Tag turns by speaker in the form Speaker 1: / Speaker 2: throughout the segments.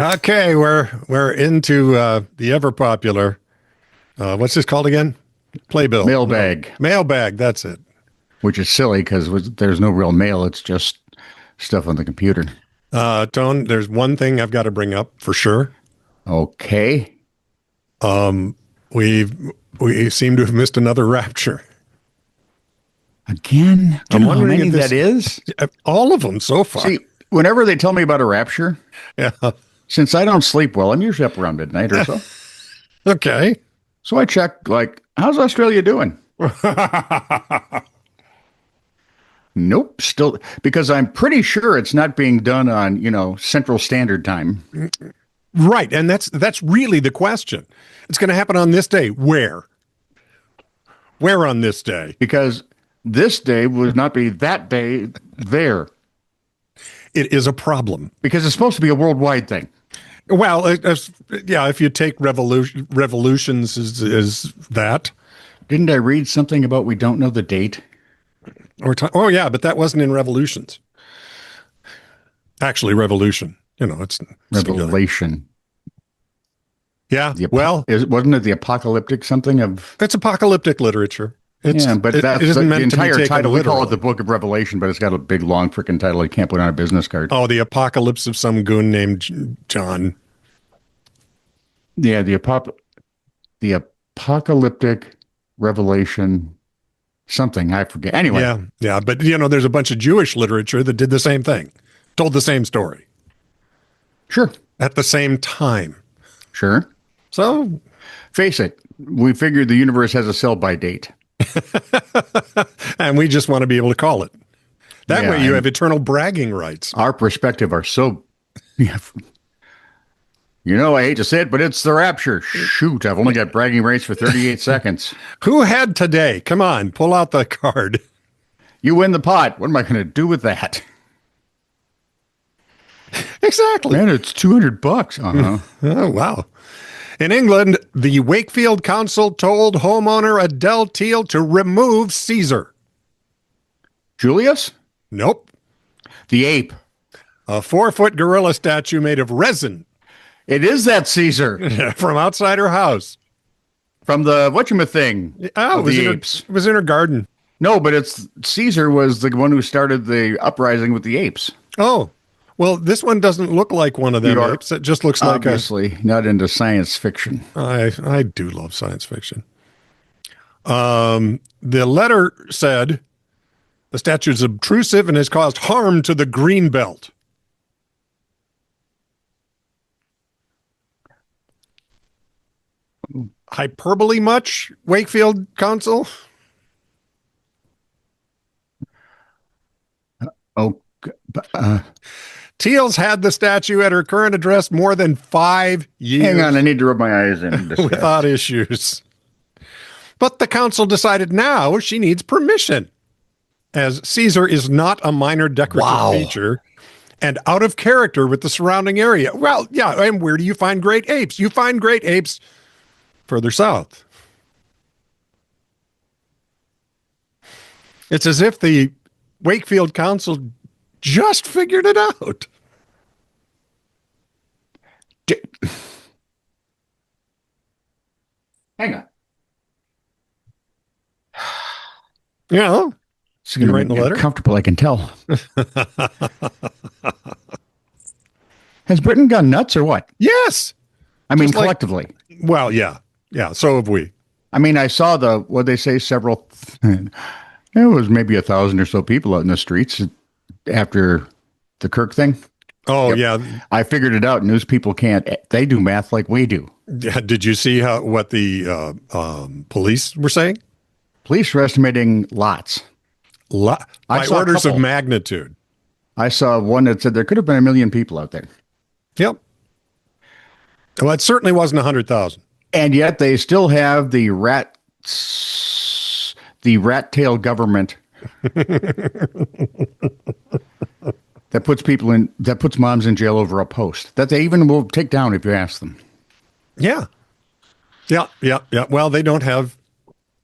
Speaker 1: Okay, we're into the ever popular. What's this called again? Playbill.
Speaker 2: Mailbag,
Speaker 1: No, mailbag. That's it.
Speaker 2: which is silly because there's no real mail. It's just stuff on the computer.
Speaker 1: Tone, there's one thing I've got to bring up for sure.
Speaker 2: Okay.
Speaker 1: We seem to have missed another Rapture.
Speaker 2: Again? Do
Speaker 1: I'm
Speaker 2: you know how
Speaker 1: wondering
Speaker 2: many
Speaker 1: if this-
Speaker 2: that is?
Speaker 1: All of them so far.
Speaker 2: See, whenever they tell me about a rapture,
Speaker 1: Yeah.
Speaker 2: since I don't sleep well, I'm usually up around midnight or so.
Speaker 1: Okay.
Speaker 2: So I check, like, how's Australia doing? Nope. Still, because I'm pretty sure it's not being done on, Central Standard Time.
Speaker 1: Right, and that's really the question. It's going to happen on this day. Where? Where on this day?
Speaker 2: Because this day would not be that day there.
Speaker 1: It is a problem.
Speaker 2: Because it's supposed to be a worldwide thing.
Speaker 1: Well, if you take revolutions is that.
Speaker 2: Didn't I read something about we don't know the date?
Speaker 1: Oh, yeah, but that wasn't in revolutions. Actually, revolution. It's singular.
Speaker 2: Revelation.
Speaker 1: Yeah,
Speaker 2: Wasn't it the apocalyptic something of...
Speaker 1: it's apocalyptic literature.
Speaker 2: But that's
Speaker 1: it isn't
Speaker 2: the
Speaker 1: meant
Speaker 2: entire
Speaker 1: to be taken
Speaker 2: title. We call
Speaker 1: literal.
Speaker 2: it the Book of Revelation, but it's got a big, long freaking title you can't put on a business card.
Speaker 1: Oh, the apocalypse of some goon named John.
Speaker 2: Yeah, the apocalyptic revelation something. I forget. Anyway.
Speaker 1: Yeah, but there's a bunch of Jewish literature that did the same thing, told the same story.
Speaker 2: Sure.
Speaker 1: At the same time.
Speaker 2: Sure.
Speaker 1: So,
Speaker 2: face it, we figured the universe has a sell-by date.
Speaker 1: and we just want to be able to call it. That
Speaker 2: Yeah,
Speaker 1: way you have eternal bragging rights.
Speaker 2: Our perspective are so... I hate to say it, but it's the rapture. Shoot, I've only got bragging rights for 38 seconds.
Speaker 1: Who had today? Come on, pull out the card.
Speaker 2: You win the pot. What am I going to do with that?
Speaker 1: Exactly.
Speaker 2: Man, it's $200. Uh-huh.
Speaker 1: Oh, wow. In England, the Wakefield Council told homeowner Adele Teal to remove Caesar.
Speaker 2: Julius?
Speaker 1: Nope.
Speaker 2: The ape.
Speaker 1: A 4-foot gorilla statue made of resin.
Speaker 2: It is that Caesar.
Speaker 1: From outside her house.
Speaker 2: From the whatchamithing.
Speaker 1: Oh,
Speaker 2: apes.
Speaker 1: It was in her garden.
Speaker 2: No, but Caesar was the one who started the uprising with the apes.
Speaker 1: Oh, well, this one doesn't look like one of them apes. It just looks like
Speaker 2: obviously not into science fiction.
Speaker 1: I do love science fiction. The letter said the statue is obtrusive and has caused harm to the green belt. Hyperbole much, Wakefield Council? Teal's had the statue at her current address more than 5 years.
Speaker 2: Hang on, I need to rub my eyes in.
Speaker 1: Without issues. But the council decided now she needs permission, as Caesar is not a minor decorative feature and out of character with the surrounding area. Well, yeah, and where do you find great apes? You find great apes further south. It's as if the Wakefield Council just figured it out.
Speaker 2: Hang on.
Speaker 1: Yeah.
Speaker 2: It's going to
Speaker 1: writing
Speaker 2: make
Speaker 1: the
Speaker 2: me
Speaker 1: letter?
Speaker 2: uncomfortable, I can tell. Has Britain gone nuts or what?
Speaker 1: Yes.
Speaker 2: I mean,
Speaker 1: Just like-
Speaker 2: collectively.
Speaker 1: Well, yeah. Yeah, so have we.
Speaker 2: I mean, I saw what they say, it was maybe 1,000 or so people out in the streets after the Kirk thing.
Speaker 1: Oh,
Speaker 2: Yep.
Speaker 1: yeah.
Speaker 2: I figured it out. News people they do math like we do.
Speaker 1: Yeah. Did you see what the police were saying?
Speaker 2: Police are estimating lots.
Speaker 1: By
Speaker 2: saw a
Speaker 1: orders of
Speaker 2: couple.
Speaker 1: magnitude.
Speaker 2: I saw one that said there could have been 1 million people out there.
Speaker 1: Yep. Well, it certainly wasn't 100,000.
Speaker 2: And yet they still have the rat tail government that puts moms in jail over a post that they even will take down if you ask them.
Speaker 1: Yeah. Yeah. Well, they don't have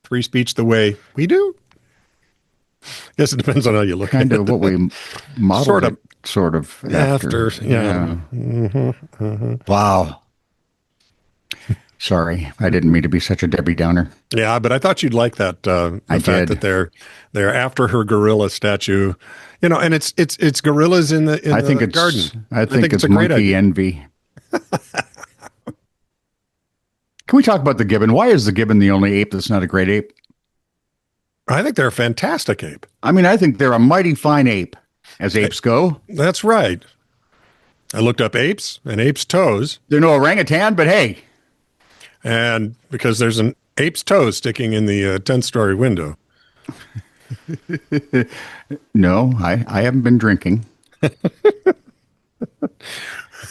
Speaker 1: free speech the way we do. Guess it depends on how you look
Speaker 2: Kind
Speaker 1: at
Speaker 2: of
Speaker 1: it.
Speaker 2: what we model. sort of
Speaker 1: After, yeah.
Speaker 2: Wow. Sorry, I didn't mean to be such a Debbie Downer.
Speaker 1: Yeah, but I thought you'd like that. The
Speaker 2: I
Speaker 1: fact
Speaker 2: did.
Speaker 1: that they're after her gorilla statue, and it's gorillas in the garden.
Speaker 2: I think
Speaker 1: it's
Speaker 2: it's
Speaker 1: a great
Speaker 2: monkey
Speaker 1: idea.
Speaker 2: envy. Can we talk about the gibbon? Why is the gibbon the only ape that's not a great ape?
Speaker 1: I think they're a fantastic ape.
Speaker 2: I mean, I think they're a mighty fine ape, as apes go.
Speaker 1: That's right. I looked up apes and apes' toes.
Speaker 2: They're no orangutan, but hey.
Speaker 1: And because there's an ape's toe sticking in the 10th-story window.
Speaker 2: No, I haven't been drinking.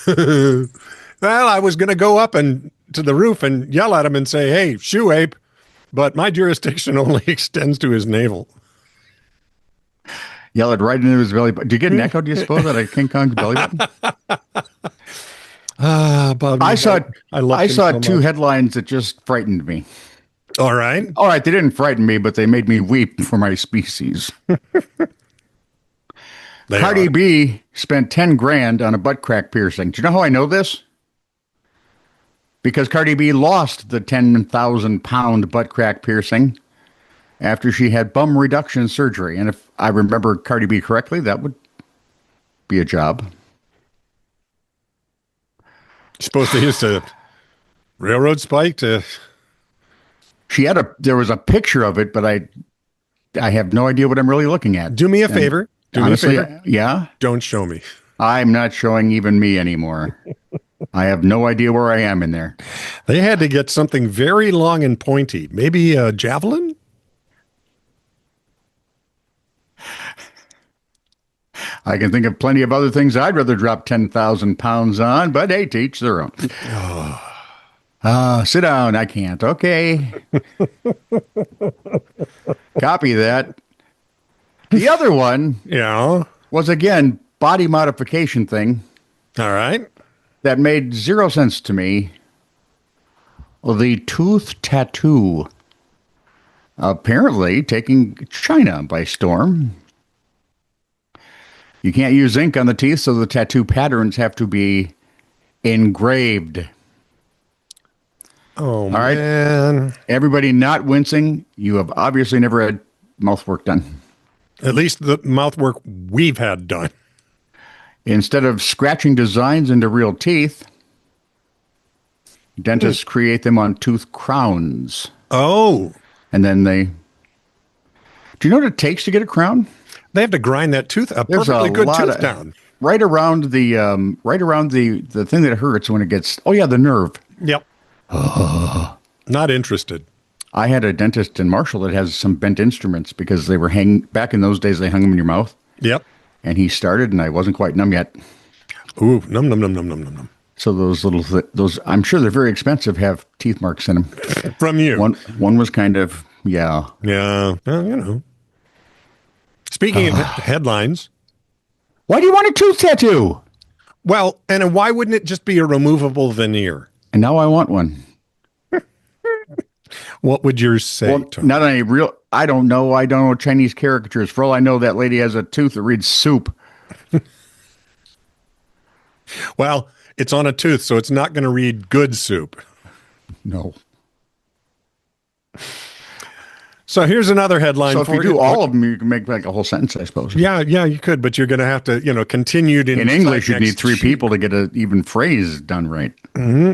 Speaker 1: Well, I was going to go up and to the roof and yell at him and say, "Hey, shoe ape," but my jurisdiction only extends to his navel.
Speaker 2: Yell it right into his belly button. Do you get an echo, do you suppose, out of King Kong's belly button?
Speaker 1: Bob,
Speaker 2: I saw
Speaker 1: so
Speaker 2: two
Speaker 1: much.
Speaker 2: headlines that just frightened me.
Speaker 1: All right.
Speaker 2: All right, they didn't frighten me, but they made me weep for my species. Cardi B spent 10 grand on a butt crack piercing. Do you know how I know this? Because Cardi B lost the 10,000 pound butt crack piercing after she had bum reduction surgery. And if I remember Cardi B correctly, that would be a job.
Speaker 1: You're supposed to use a railroad spike to.
Speaker 2: There was a picture of it, but I have no idea what I'm really looking at.
Speaker 1: Do me a favor.
Speaker 2: Honestly, yeah.
Speaker 1: Don't show me.
Speaker 2: I'm not showing even me anymore. I have no idea where I am in there.
Speaker 1: They had to get something very long and pointy. Maybe a javelin?
Speaker 2: I can think of plenty of other things I'd rather drop 10,000 pounds on, but hey, to each their own. Sit down. I can't. Okay. Copy that. The other one was, again, body modification thing.
Speaker 1: All right.
Speaker 2: That made zero sense to me. The tooth tattoo. Apparently taking China by storm. You can't use ink on the teeth, so the tattoo patterns have to be engraved.
Speaker 1: Oh,
Speaker 2: all right,
Speaker 1: man.
Speaker 2: Everybody not wincing, you have obviously never had mouth work done.
Speaker 1: At least the mouth work we've had done.
Speaker 2: Instead of scratching designs into real teeth, dentists create them on tooth crowns.
Speaker 1: Oh.
Speaker 2: And then do you know what it takes to get a crown?
Speaker 1: They have to grind that tooth, a perfectly good tooth down.
Speaker 2: Right around the thing that hurts when it gets, the nerve.
Speaker 1: Yep. Not interested.
Speaker 2: I had a dentist in Marshall that has some bent instruments because they were back in those days, they hung them in your mouth.
Speaker 1: Yep.
Speaker 2: And he started, and I wasn't quite numb yet.
Speaker 1: Ooh, numb, numb, numb, numb, numb, numb.
Speaker 2: So those, I'm sure they're very expensive, have teeth marks in them.
Speaker 1: From you.
Speaker 2: One was kind of, yeah.
Speaker 1: Yeah. Well, Speaking of headlines.
Speaker 2: Why do you want a tooth tattoo?
Speaker 1: Well, and why wouldn't it just be a removable veneer?
Speaker 2: And now I want one.
Speaker 1: What would yours say?
Speaker 2: Well, not any real, I don't know Chinese caricatures. For all I know, that lady has a tooth that reads soup.
Speaker 1: Well, it's on a tooth, so it's not going to read good soup.
Speaker 2: No.
Speaker 1: So here's another headline.
Speaker 2: So if you do all of them, you can make like a whole sentence, I suppose.
Speaker 1: Yeah, you could, but you're going to have to, continued
Speaker 2: in English. You'd need three people to get an even phrase done right.
Speaker 1: Mm-hmm.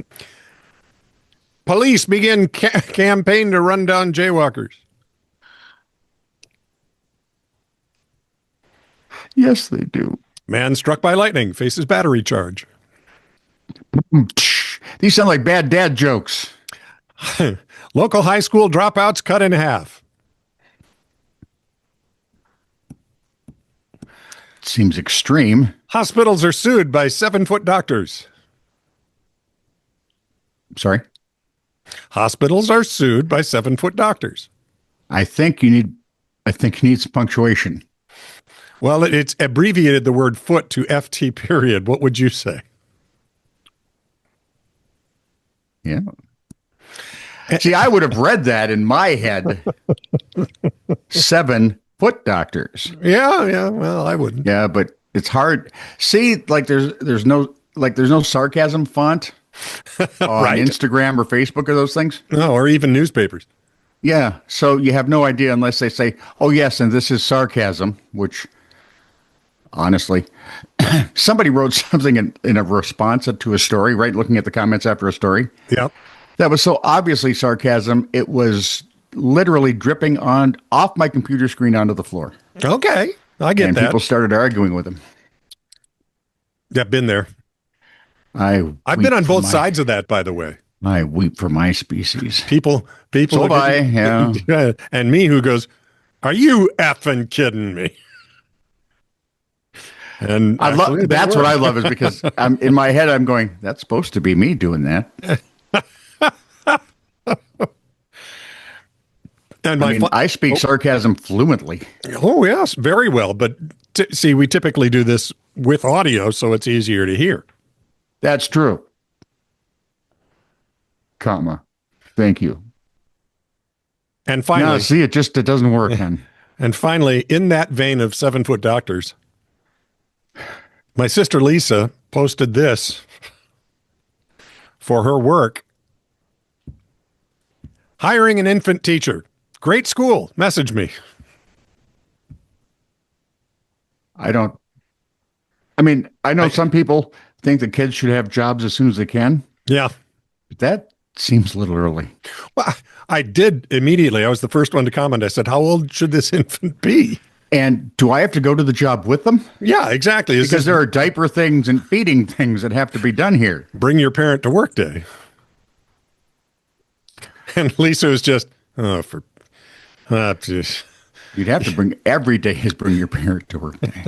Speaker 1: Police begin campaign to run down jaywalkers.
Speaker 2: Yes, they do.
Speaker 1: Man struck by lightning faces battery charge.
Speaker 2: These sound like bad dad jokes.
Speaker 1: Local high school dropouts cut in half.
Speaker 2: Seems extreme.
Speaker 1: Hospitals are sued by 7-foot doctors.
Speaker 2: Sorry?
Speaker 1: Hospitals are sued by 7-foot doctors.
Speaker 2: I think you need some punctuation.
Speaker 1: Well, it's abbreviated the word foot to FT period. What would you say?
Speaker 2: Yeah. See, I would have read that in my head. 7-foot doctors.
Speaker 1: Yeah. Well, I wouldn't.
Speaker 2: Yeah, but it's hard. See, like there's no sarcasm font on
Speaker 1: Right.
Speaker 2: Instagram or Facebook or those things.
Speaker 1: No, or even newspapers.
Speaker 2: Yeah, so you have no idea unless they say, "Oh yes, and this is sarcasm," which honestly, somebody wrote something in a response to a story, right? Looking at the comments after a story.
Speaker 1: Yep.
Speaker 2: That was so obviously sarcasm, it was literally dripping off my computer screen onto the floor.
Speaker 1: Okay. I get
Speaker 2: And
Speaker 1: that.
Speaker 2: people started arguing with him.
Speaker 1: Yeah, been there. I've
Speaker 2: weep
Speaker 1: been on
Speaker 2: for
Speaker 1: both
Speaker 2: my-
Speaker 1: sides of that, by the way.
Speaker 2: I weep for my species.
Speaker 1: People
Speaker 2: So
Speaker 1: look at
Speaker 2: have I,
Speaker 1: you- and me who goes, "Are you effing kidding me?" And
Speaker 2: I
Speaker 1: actually,
Speaker 2: love
Speaker 1: they
Speaker 2: that's
Speaker 1: were.
Speaker 2: what I love is because I'm in my head I'm going, that's supposed to be me doing that.
Speaker 1: And
Speaker 2: I mean, I speak sarcasm fluently.
Speaker 1: oh yes, very well. But see, we typically do this with audio, so it's easier to hear.
Speaker 2: That's true. Comma. Thank you.
Speaker 1: And finally,
Speaker 2: No, see, it doesn't work, Ken.
Speaker 1: and finally, in that vein of 7-foot doctors, my sister Lisa posted this for her work. Hiring an infant teacher. Great school. Message me.
Speaker 2: I know some people think the kids should have jobs as soon as they can.
Speaker 1: Yeah.
Speaker 2: But that seems a little early.
Speaker 1: Well, I did immediately. I was the first one to comment. I said, how old should this infant be?
Speaker 2: And do I have to go to the job with them?
Speaker 1: Yeah, exactly.
Speaker 2: Because there are diaper things and feeding things that have to be done here.
Speaker 1: Bring your parent to work day. And Lisa was just, just.
Speaker 2: You'd have to bring every day is bring your parent to work day.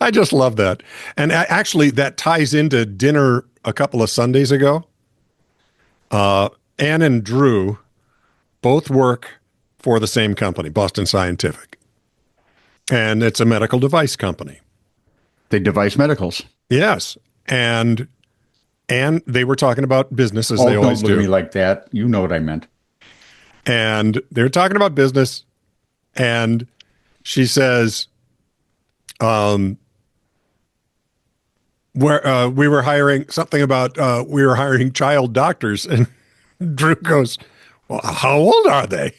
Speaker 1: I just love that. And actually, that ties into dinner a couple of Sundays ago. Ann and Drew both work for the same company, Boston Scientific. And it's a medical device company.
Speaker 2: They device medicals.
Speaker 1: Yes. And they were talking about business as they
Speaker 2: Don't
Speaker 1: always
Speaker 2: look at
Speaker 1: do.
Speaker 2: me like that. You know what I meant.
Speaker 1: And they were talking about business. And she says, where we were hiring something about we were hiring child doctors, and Drew goes, "Well, how old are they?"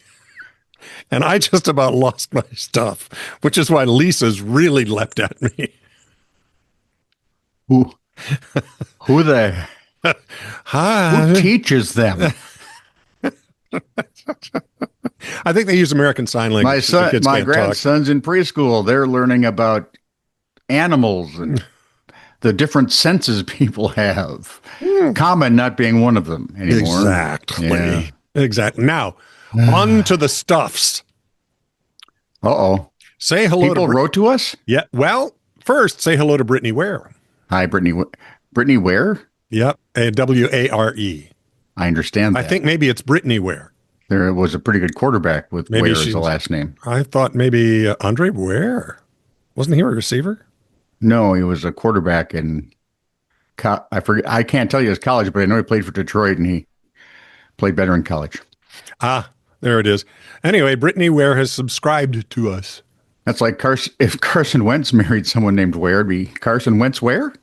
Speaker 1: And I just about lost my stuff, which is why Lisa's really leapt at me.
Speaker 2: Who the
Speaker 1: Hi.
Speaker 2: who teaches them?
Speaker 1: I think they use American Sign Language.
Speaker 2: My
Speaker 1: The
Speaker 2: son,
Speaker 1: kids
Speaker 2: my
Speaker 1: can't talk.
Speaker 2: grandson's in preschool. They're learning about animals and the different senses people have. Common not being one of them anymore.
Speaker 1: Exactly.
Speaker 2: Yeah.
Speaker 1: Exactly. Now, on to the stuffs.
Speaker 2: Uh-oh.
Speaker 1: Say hello
Speaker 2: People
Speaker 1: to
Speaker 2: wrote to us?
Speaker 1: Yeah. Well, first, say hello to Brittany Ware.
Speaker 2: Hi, Brittany. Brittany Ware?
Speaker 1: Yep. Ware.
Speaker 2: I understand that.
Speaker 1: I think maybe it's Brittany Ware.
Speaker 2: There was a pretty good quarterback with
Speaker 1: Maybe
Speaker 2: Ware as
Speaker 1: she's-
Speaker 2: the last name.
Speaker 1: I thought maybe Andre Ware. Wasn't he a receiver?
Speaker 2: No, he was a quarterback in I forget. I can't tell you his college, but I know he played for Detroit and he played better in college.
Speaker 1: Ah, there it is. Anyway, Brittany Ware has subscribed to us.
Speaker 2: That's like if Carson Wentz married someone named Ware, it'd be Carson Wentz Ware?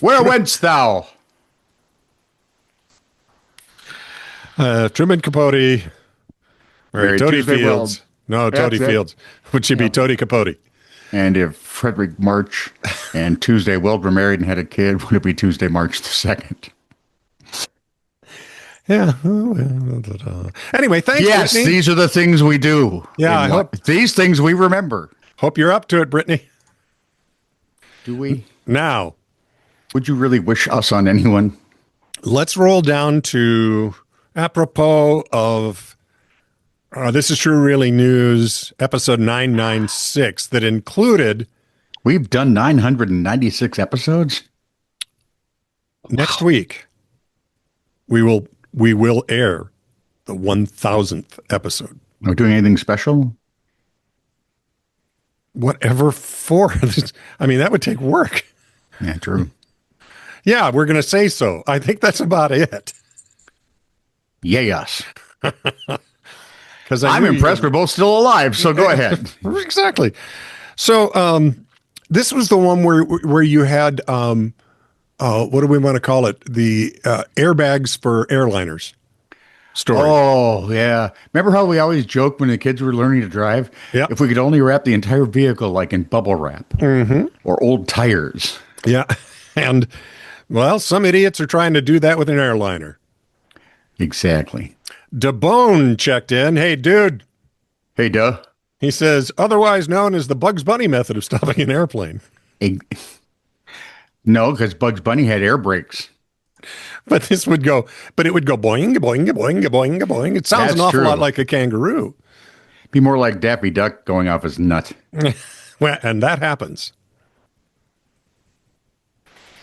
Speaker 2: Where wentst thou?
Speaker 1: Truman Capote. Or
Speaker 2: Very
Speaker 1: Toady
Speaker 2: Tuesday
Speaker 1: Fields. No, Toady
Speaker 2: That's it.
Speaker 1: Fields. Would she be Toady Capote?
Speaker 2: And if Frederick March and Tuesday Weld were married and had a kid, would it be Tuesday, March the 2nd?
Speaker 1: Yeah. Anyway, thanks,
Speaker 2: Yes,
Speaker 1: Brittany.
Speaker 2: these are the things we do.
Speaker 1: Yeah,
Speaker 2: in
Speaker 1: I
Speaker 2: life.
Speaker 1: hope-
Speaker 2: These things we remember.
Speaker 1: Hope you're up to it, Brittany.
Speaker 2: Do we?
Speaker 1: Now,
Speaker 2: Would you really wish us on anyone?
Speaker 1: let's roll down to apropos of This Is True Really News, episode 996, that included
Speaker 2: We've done 996 episodes.
Speaker 1: next week. We will air the 1000th episode.
Speaker 2: Are we doing anything special?
Speaker 1: Whatever for. I mean, that would take work.
Speaker 2: Yeah, true.
Speaker 1: Yeah, we're going to say so. I think that's about it.
Speaker 2: Yes.
Speaker 1: Because
Speaker 2: I'm impressed we're both still alive, so go ahead.
Speaker 1: Exactly. So this was the one where you had, what do we want to call it? The airbags for airliners story.
Speaker 2: Oh, yeah. Remember how we always joke when the kids were learning to drive?
Speaker 1: Yeah.
Speaker 2: If we could only wrap the entire vehicle like in bubble wrap or old tires.
Speaker 1: Yeah. And, well, some idiots are trying to do that with an airliner.
Speaker 2: Exactly.
Speaker 1: DeBone checked in. Hey, dude.
Speaker 2: Hey, duh.
Speaker 1: He says, otherwise known as the Bugs Bunny method of stopping an airplane.
Speaker 2: No, because Bugs Bunny had air brakes.
Speaker 1: But it would go boing, boing, boing, boing, boing. It sounds an awful lot like a kangaroo.
Speaker 2: Be more like Daffy Duck going off his nut.
Speaker 1: Well, and that happens.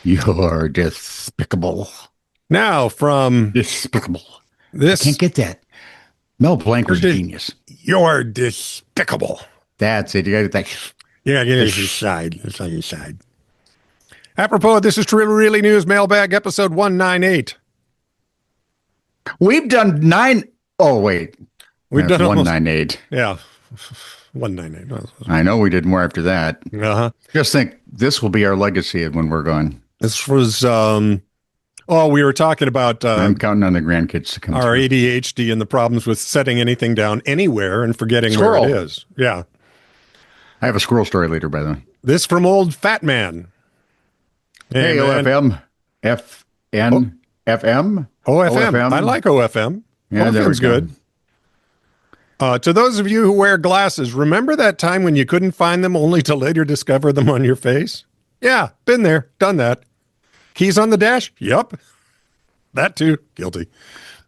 Speaker 2: You're despicable.
Speaker 1: Now from
Speaker 2: Despicable.
Speaker 1: This
Speaker 2: I can't get that. Mel Blanc-was a genius.
Speaker 1: You're despicable.
Speaker 2: That's it. You got to think.
Speaker 1: Yeah, get it side. It's on your side. Apropos, this is Really News Mailbag episode 198.
Speaker 2: We've done 9. Oh, wait.
Speaker 1: We've done
Speaker 2: 198.
Speaker 1: Yeah. 198.
Speaker 2: I know we did more after that.
Speaker 1: Uh-huh.
Speaker 2: Just think this will be our legacy when we're gone.
Speaker 1: This was, we were talking about
Speaker 2: I'm counting on the grandkids to come
Speaker 1: our
Speaker 2: through.
Speaker 1: ADHD and the problems with setting anything down anywhere and forgetting where it is. Yeah.
Speaker 2: I have a squirrel story later, by the way.
Speaker 1: This from Old Fat Man.
Speaker 2: Hey, OFM. FN. FM.
Speaker 1: OFM. I like OFM.
Speaker 2: Yeah,
Speaker 1: OFM's good. To those of you who wear glasses, remember that time when you couldn't find them only to later discover them on your face? Yeah, been there, done that. Keys on the dash? Yup. That too. Guilty.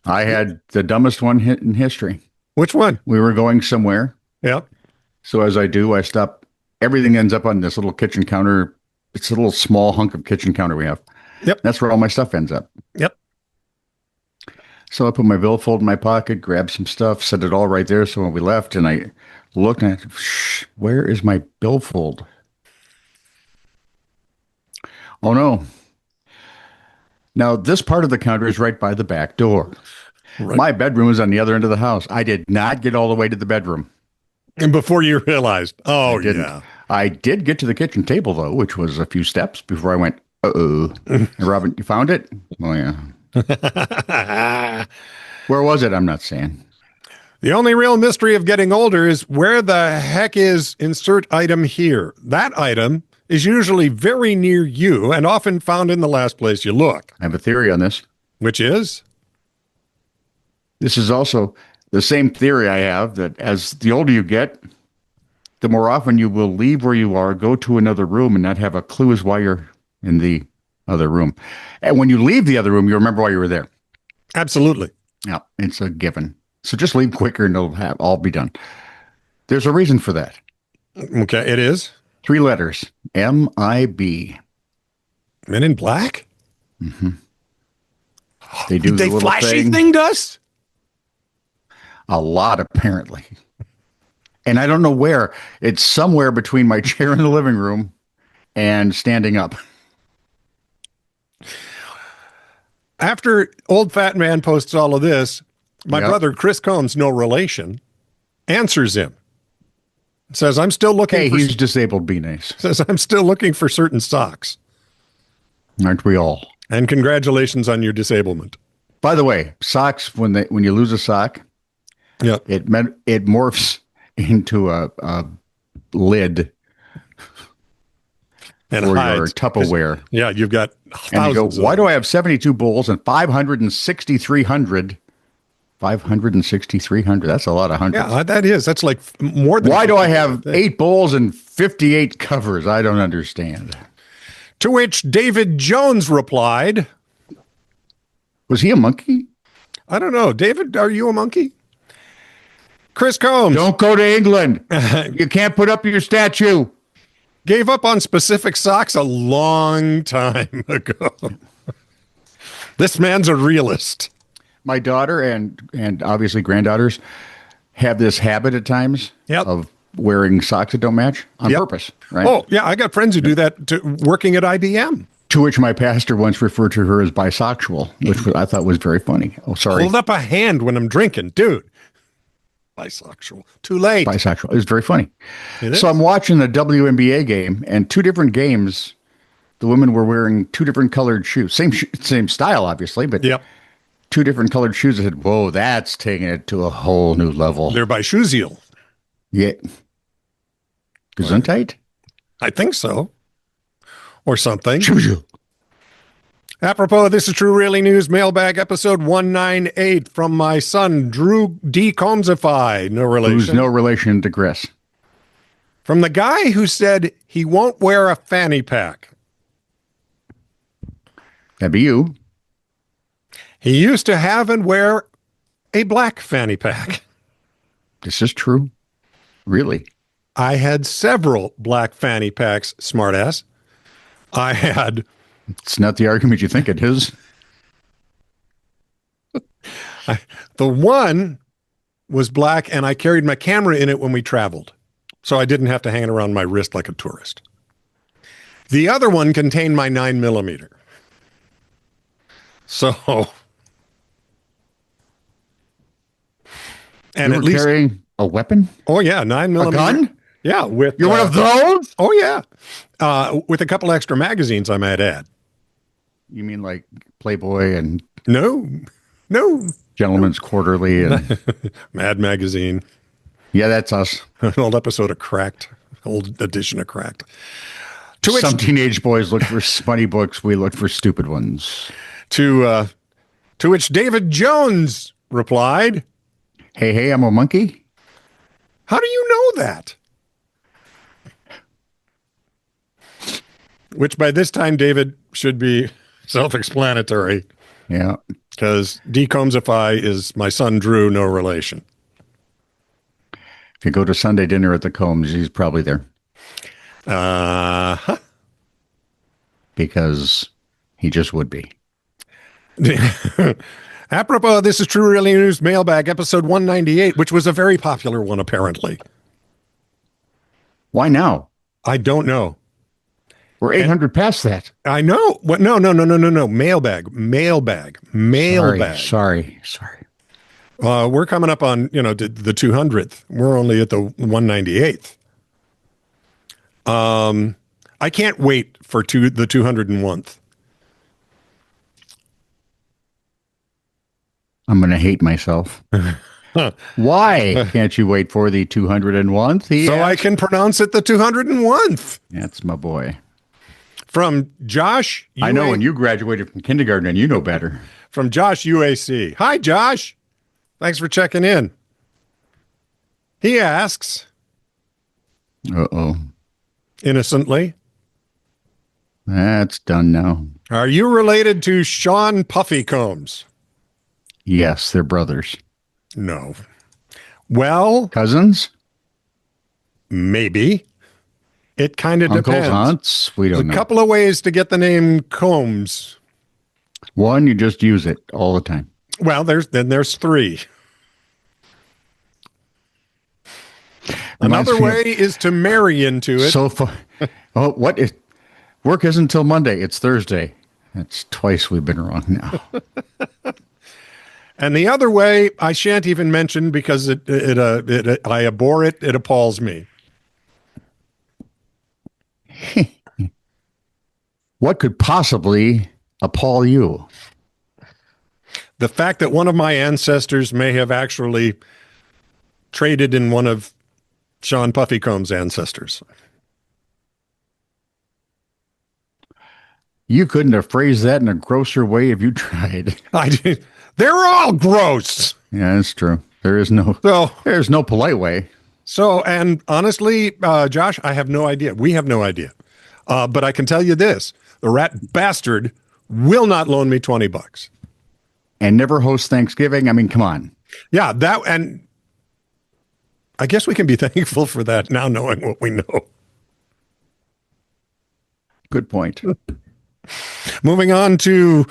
Speaker 2: I had the dumbest one hit in history.
Speaker 1: Which one?
Speaker 2: We were going somewhere.
Speaker 1: Yep.
Speaker 2: So as I do, I stop. Everything ends up on this little kitchen counter. It's a little small hunk of kitchen counter we have.
Speaker 1: Yep.
Speaker 2: That's where all my stuff ends up.
Speaker 1: Yep.
Speaker 2: So I put my billfold in my pocket, grabbed some stuff, set it all right there. So when we left and I looked at it, where is my billfold? Oh, no. Now, this part of the counter is right by the back door. Right. My bedroom is on the other end of the house. I did not get all the way to the bedroom.
Speaker 1: And before you realized, yeah.
Speaker 2: I did get to the kitchen table, though, which was a few steps before I went, uh-oh. Robin, you found it? Oh, yeah. Where was it? I'm not saying.
Speaker 1: The only real mystery of getting older is where the heck is insert item here. That item is usually very near you and often found in the last place you look.
Speaker 2: I have a theory on this.
Speaker 1: Which is?
Speaker 2: This is also the same theory I have, that as the older you get, the more often you will leave where you are, go to another room, and not have a clue as why you're in the other room. And when you leave the other room, you remember why you were there.
Speaker 1: Absolutely.
Speaker 2: Yeah, it's a given. So just leave quicker and it'll all be done. There's a reason for that.
Speaker 1: Okay, it is?
Speaker 2: 3 letters. MIB.
Speaker 1: Men in Black?
Speaker 2: Mm-hmm. They do
Speaker 1: they
Speaker 2: the little
Speaker 1: flashy thinged us?
Speaker 2: A lot, apparently. And I don't know where. It's somewhere between my chair in the living room and standing up.
Speaker 1: After Old Fat Man posts all of this, my brother, Chris Combs, no relation, answers him. Says, I'm still looking
Speaker 2: for... Hey, he's disabled, be nice.
Speaker 1: Says, I'm still looking for certain socks.
Speaker 2: Aren't we all?
Speaker 1: And congratulations on your disablement.
Speaker 2: By the way, socks, when you lose a sock, it morphs into a lid
Speaker 1: and
Speaker 2: for your Tupperware.
Speaker 1: Yeah, you've got thousands.
Speaker 2: And you go, why do I have 72 bowls and 56300? 56300. That's a lot of hundreds.
Speaker 1: Yeah, that is. That's like more than.
Speaker 2: Why do I have 8 bowls and 58 covers? I don't understand.
Speaker 1: To which David Jones replied,
Speaker 2: was he a monkey?
Speaker 1: I don't know. David, are you a monkey? Chris Combs.
Speaker 2: Don't go to England. You can't put up your statue.
Speaker 1: Gave up on specific socks a long time ago. This man's a realist.
Speaker 2: My daughter and obviously granddaughters have this habit at times of wearing socks that don't match on purpose, right?
Speaker 1: Oh, yeah. I got friends who do that working at IBM.
Speaker 2: To which my pastor once referred to her as bisexual, which I thought was very funny. Oh, sorry.
Speaker 1: Hold up a hand when I'm drinking, dude. Bisexual. Too late.
Speaker 2: Bisexual. It was very funny.
Speaker 1: It is?
Speaker 2: So I'm watching the WNBA game, and two different games, the women were wearing two different colored shoes. Same style, obviously, but
Speaker 1: Yep.
Speaker 2: two different colored shoes. I said, whoa, that's taking it to a whole new level.
Speaker 1: They're by Shoesiel.
Speaker 2: Yeah. Gesundheit?
Speaker 1: I think so. Or something.
Speaker 2: Shoesiel.
Speaker 1: Apropos, this is True Really News Mailbag episode 198 from my son, Drew D. Combsify. No relation.
Speaker 2: Who's no relation to Chris.
Speaker 1: From the guy who said he won't wear a fanny pack.
Speaker 2: That'd be you.
Speaker 1: He used to have and wear a black fanny pack.
Speaker 2: This is true. Really?
Speaker 1: I had several black fanny packs, smartass. I had...
Speaker 2: It's not the argument you think it is.
Speaker 1: The one was black, and I carried my camera in it when we traveled, so I didn't have to hang it around my wrist like a tourist. The other one contained my 9mm. So, and
Speaker 2: You
Speaker 1: at
Speaker 2: were
Speaker 1: least
Speaker 2: carrying a weapon?
Speaker 1: oh yeah, 9mm.
Speaker 2: A gun?
Speaker 1: Yeah, with
Speaker 2: You're one of those?
Speaker 1: oh yeah, with a couple extra magazines, I might add.
Speaker 2: You mean like Playboy and
Speaker 1: No,
Speaker 2: Gentleman's Quarterly and
Speaker 1: Mad Magazine.
Speaker 2: yeah, that's us.
Speaker 1: An old episode of Cracked, old edition of Cracked. To which,
Speaker 2: Some teenage boys look for funny books. We look for stupid ones.
Speaker 1: to which David Jones replied,
Speaker 2: Hey, I'm a monkey.
Speaker 1: "How do you know that?" Which by this time, David should be self-explanatory,
Speaker 2: Yeah.
Speaker 1: because D. Combsify is my son Drew, no relation.
Speaker 2: If you go to Sunday dinner at the Combs, he's probably there
Speaker 1: Uh-huh.
Speaker 2: because he just would be.
Speaker 1: Apropos, this is True Really News Mailbag, episode 198, which was a very popular one, apparently.
Speaker 2: Why now?
Speaker 1: I don't know.
Speaker 2: We're 800 past that.
Speaker 1: I know. What? No. Mailbag.
Speaker 2: Sorry.
Speaker 1: We're coming up on, the 200th. We're only at the 198th. I can't wait for the 201th.
Speaker 2: I'm going to hate myself. Why can't you wait for the 201th?
Speaker 1: So I can pronounce it the 201th.
Speaker 2: That's my boy.
Speaker 1: From Josh.
Speaker 2: I know, when you graduated from kindergarten and you know better.
Speaker 1: From Josh UAC. Hi, Josh. Thanks for checking in. He asks,
Speaker 2: Uh-oh.
Speaker 1: innocently,
Speaker 2: That's done now.
Speaker 1: are you related to Sean Puffy Combs?
Speaker 2: Yes, they're brothers.
Speaker 1: No. Well,
Speaker 2: Cousins?
Speaker 1: maybe. It kind of
Speaker 2: Uncles,
Speaker 1: depends.
Speaker 2: aunts? We don't know.
Speaker 1: A couple of ways to get the name Combs.
Speaker 2: One, you just use it all the time.
Speaker 1: Well, there's three.
Speaker 2: Reminds
Speaker 1: Another
Speaker 2: me of-
Speaker 1: way is to marry into it.
Speaker 2: So far. Oh, what is work isn't until Monday. It's Thursday. That's twice we've been wrong now.
Speaker 1: And the other way, I shan't even mention because I abhor it. It appalls me.
Speaker 2: What could possibly appall you?
Speaker 1: The fact that one of my ancestors may have actually traded in one of Sean Puffy Combs' ancestors.
Speaker 2: You couldn't have phrased that in a grosser way if you tried.
Speaker 1: They're all gross.
Speaker 2: Yeah, that's true. There's no polite way.
Speaker 1: So, and honestly, Josh, I have no idea. We have no idea. But I can tell you this: the rat bastard will not loan me $20.
Speaker 2: And never host Thanksgiving. I mean, come on.
Speaker 1: Yeah, and I guess we can be thankful for that now, knowing what we know.
Speaker 2: Good point.
Speaker 1: Moving on to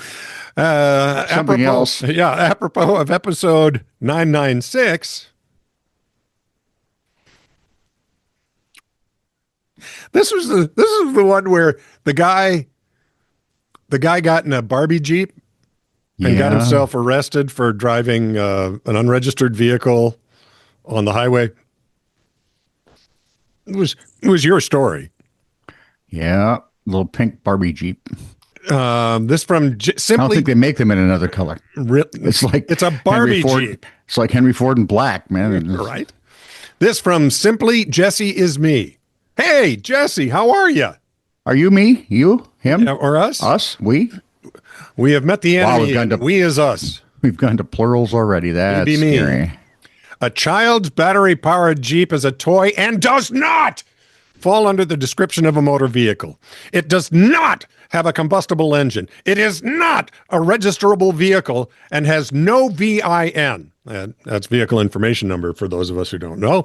Speaker 2: Something else.
Speaker 1: Yeah, apropos of episode 996. This is the one where the guy got in a Barbie Jeep and got himself arrested for driving an unregistered vehicle on the highway. It was your story.
Speaker 2: Yeah, little pink Barbie Jeep.
Speaker 1: This from simply.
Speaker 2: I don't think they make them in another color.
Speaker 1: It's a Barbie Jeep.
Speaker 2: It's like Henry Ford in black, man.
Speaker 1: Right. This from Simply Jesse is Me. Hey, Jesse, how are you?
Speaker 2: Are you me? You? Him?
Speaker 1: Or us?
Speaker 2: Us? We?
Speaker 1: We have met the enemy. We is us.
Speaker 2: We've gone to plurals already. That's scary.
Speaker 1: A child's battery-powered Jeep is a toy and does not fall under the description of a motor vehicle. It does not have a combustible engine. It is not a registerable vehicle and has no VIN. That's vehicle information number for those of us who don't know.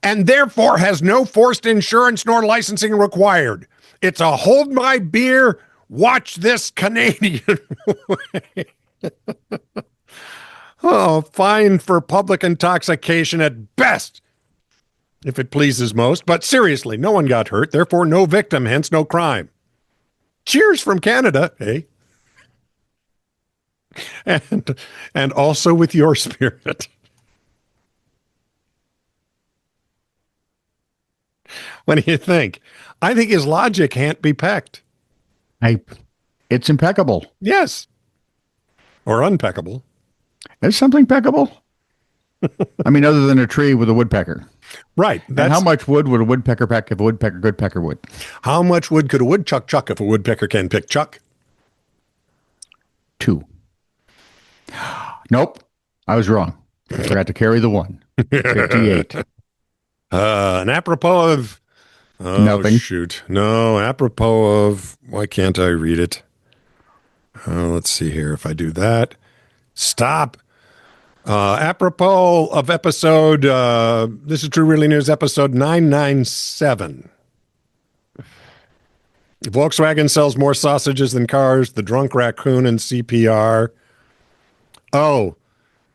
Speaker 1: And therefore has no forced insurance nor licensing required. It's a hold my beer, watch this Canadian way. Oh, fine for public intoxication at best, if it pleases most. But seriously, no one got hurt, therefore no victim, hence no crime. Cheers from Canada, hey? And also with your spirit. What do you think? I think his logic can't be pecked.
Speaker 2: It's impeccable.
Speaker 1: Yes. Or unpeccable.
Speaker 2: Is something peckable? I mean, other than a tree with a woodpecker.
Speaker 1: Right.
Speaker 2: And how much wood would a woodpecker peck if a good pecker would?
Speaker 1: How much wood could a woodchuck chuck if a woodpecker can pick chuck?
Speaker 2: 2. Nope. I was wrong. I forgot to carry the 1. 58.
Speaker 1: And apropos of... Oh,
Speaker 2: nothing.
Speaker 1: Shoot. No, apropos of... Why can't I read it? Let's see here. If I do that... Stop. Apropos of episode, This is True Really News, episode 997. Volkswagen sells more sausages than cars, the drunk raccoon and CPR. Oh,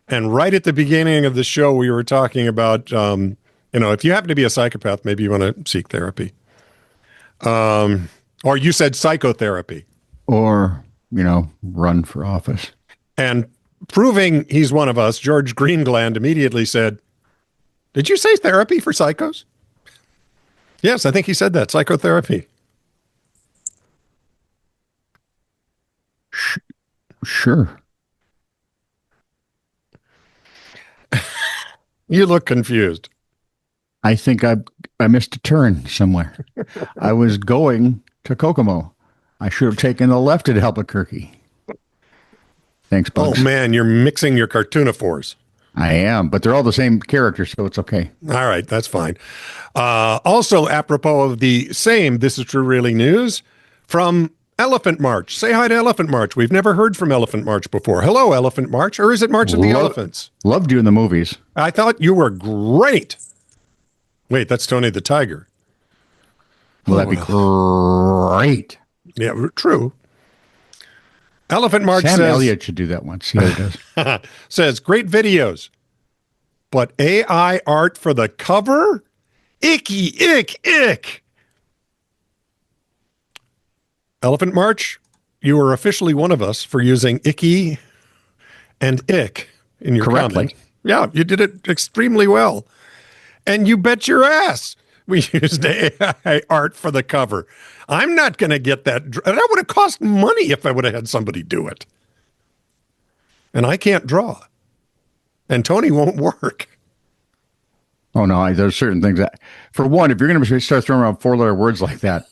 Speaker 1: and right at the beginning of the show, we were talking about, if you happen to be a psychopath, maybe you want to seek therapy. Or you said psychotherapy.
Speaker 2: Or, run for office.
Speaker 1: And proving he's one of us, George Greengland immediately said, "Did you say therapy for psychos?" Yes, I think he said that, psychotherapy.
Speaker 2: Sure.
Speaker 1: You look confused.
Speaker 2: I think I missed a turn somewhere. I was going to Kokomo. I should have taken the left at Albuquerque. Thanks, Bugs.
Speaker 1: Oh, man, you're mixing your cartooniphores.
Speaker 2: I am, but they're all the same character, so it's okay.
Speaker 1: All right, that's fine. Also, apropos of the same This is True Really News, from Elephant March. Say hi to Elephant March. We've never heard from Elephant March before. Hello, Elephant March. Or is it March of the Elephants?
Speaker 2: Loved you in the movies.
Speaker 1: I thought you were great. Wait, that's Tony the Tiger.
Speaker 2: Well, that'd be great.
Speaker 1: Yeah, true. Elephant March
Speaker 2: Sam
Speaker 1: says...
Speaker 2: Elliott should do that once. See how he does.
Speaker 1: Says, great videos, but AI art for the cover? Icky, ick. Elephant March, you are officially one of us for using icky and ick in your comment. Yeah, you did it extremely well. And you bet your ass we used AI art for the cover. I'm not going to get that. That would have cost money if I would have had somebody do it. And I can't draw. And Tony won't work.
Speaker 2: Oh, no, there's certain things that, for one, if you're going to start throwing around 4-letter words like that,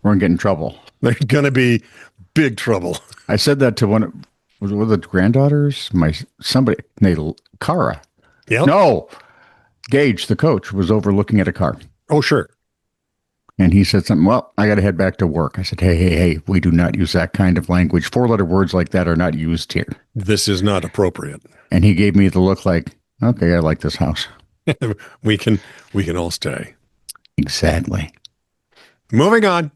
Speaker 2: we're going to get in trouble.
Speaker 1: There's going to be big trouble.
Speaker 2: I said that to one of the granddaughters, Cara.
Speaker 1: Yep.
Speaker 2: No, Gage, the coach, was over looking at a car.
Speaker 1: Oh, sure.
Speaker 2: And he said something, well, I got to head back to work. I said, hey, we do not use that kind of language. 4-letter words like that are not used here.
Speaker 1: This is not appropriate.
Speaker 2: And he gave me the look like, okay, I like this house.
Speaker 1: we can all stay.
Speaker 2: Exactly.
Speaker 1: Moving on.